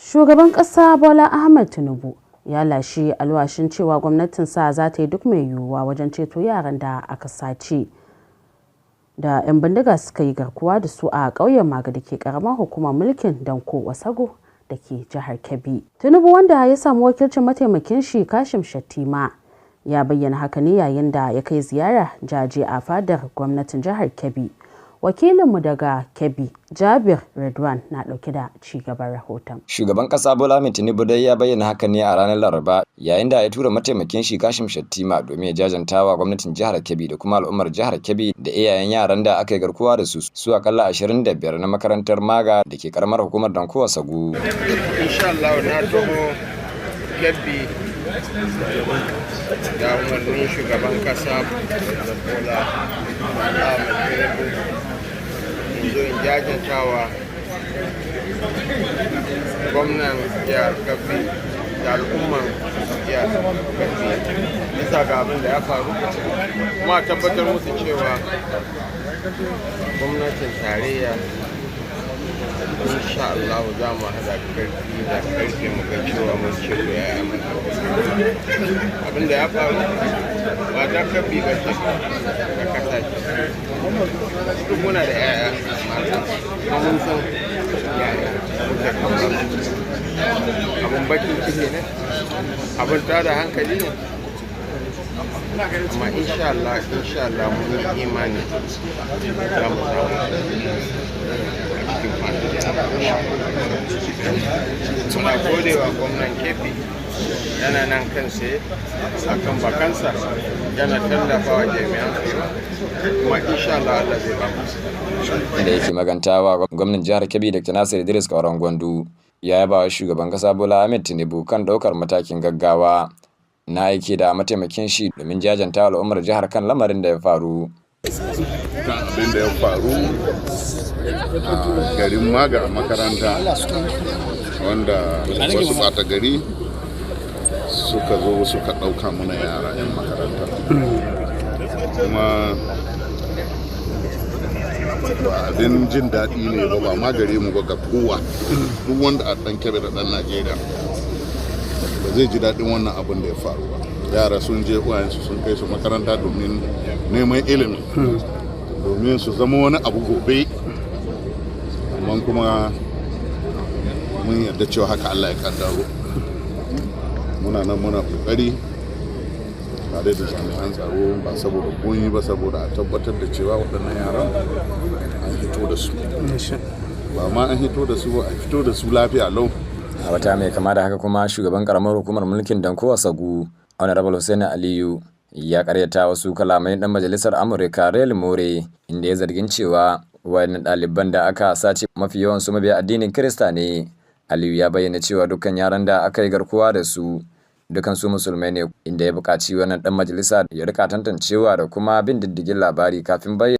Shugaban ƙasa Bola Ahmed Tinubu ya lashe alwashin cewa gwamnatinsa za ta yi duk mai yiwuwa wajen ceto yaran da aka sace da 'yan bindiga suka yi garkuwa da su a ƙauyen Maga da ke ƙaramar hukumar mulkin Danko Wasago da ke jihar Kebbi. Tinubu, wanda ya samu wakilcin mataimakin shi Kashim Shettima, ya bayyana haka ne yayin da ya kai ziyara jaje a fadar gwamnatin jihar Kebbi. Wakilinmu daga Kebbi, Jabir Redwan, na ɗauke da ci gaban rahoton. Shugaban ƙasa Bola Ahmed Tinubu dai ya bayyana haka ne a ranar Laraba yayin da ya tura mataimakin shi Kashim Shettima domin ya jajantawa gwamnatin jihar Kebbi da kuma al'ummar jihar Kebbi da iyayen yaran da aka yi garkuwa da su akalla 25 na makarantar Maga da ke karamar hukumar Danko Wasagu. Insha Allah na taho Kebbi da umarnin shugaban ƙasa Bola Ahmed Tinubu in zo in jajantawa gwamnan jihar Kebbi da al'umman jihar Kebbi bisa ga abin da ya faru, kuma tabbatar musu cewa gwamnatin tarayya insha Allah za mu haɗa karfi da karfe mu ga cewa mun ceto yaya mai abin da ya faru ba ta Kebbi ba ce da kasa ce. Duk muna da yaya mata kuma mun san yaya muke kama abin bakin ciki ne, abin tada hankali ne, amma insha Allah mun yi imani za mu samu muna godewa gwamnan Kebbi, yana nan kansa a kan bakansa, yana tallafawa jami'an tsaro, kuma insha Allah zai ba mu. Da yake magantawa gwamnan jihar Kebbi Dr. Nasir Idris Kauran Gwandu ya yaba wa shugaban kasa Bola Ahmed Tinubu kan daukar matakin gaggawa na aiki da mataimakin shi domin jajanta al'ummar jihar kan lamarin da ya faru. Kan abin da ya faru a garin Maga a makaranta, wanda wasu ɓata gari suka zo suka ɗauka mana yara 'yan makaranta, kuma abin jin daɗi ne ba ma gare mu ba ga kowa. Duk wanda a ɗan Kebbi da ɗan Najeriya ba zai ji daɗin wannan abin da ya faru ba. Yara sun je uwayensu sun kai su makaranta domin neman ilimi, domin su zama wani abu gobe, amma kuma mun yarda cewa haka Allah ya kaddaro. Muna nan muna kokari tare da jami'an tsaro, ba saboda koyi ba, saboda a tabbatar da cewa waɗannan yaran an hito da su, ba ma an hito da su, a fito da su lafiya lau. A wata mai kama da haka kuma shugaban karamar hukumar mulkin Danko Wasagu Honorable Hussein Aliyu ya karyata wasu kalamai dan majalisar Amurka Rel More, inda ya zargin cewa wayannan ɗaliban da aka sace mafi yawan su mabiya addinin Kirista ne. Aliyu ya bayyana cewa dukkan yaran da aka yi garkuwa da su dukan su musulmai ne, inda ya buƙaci wannan dan majalisa ya rika tantancewa da kuma bin diddigin labari kafin bayyana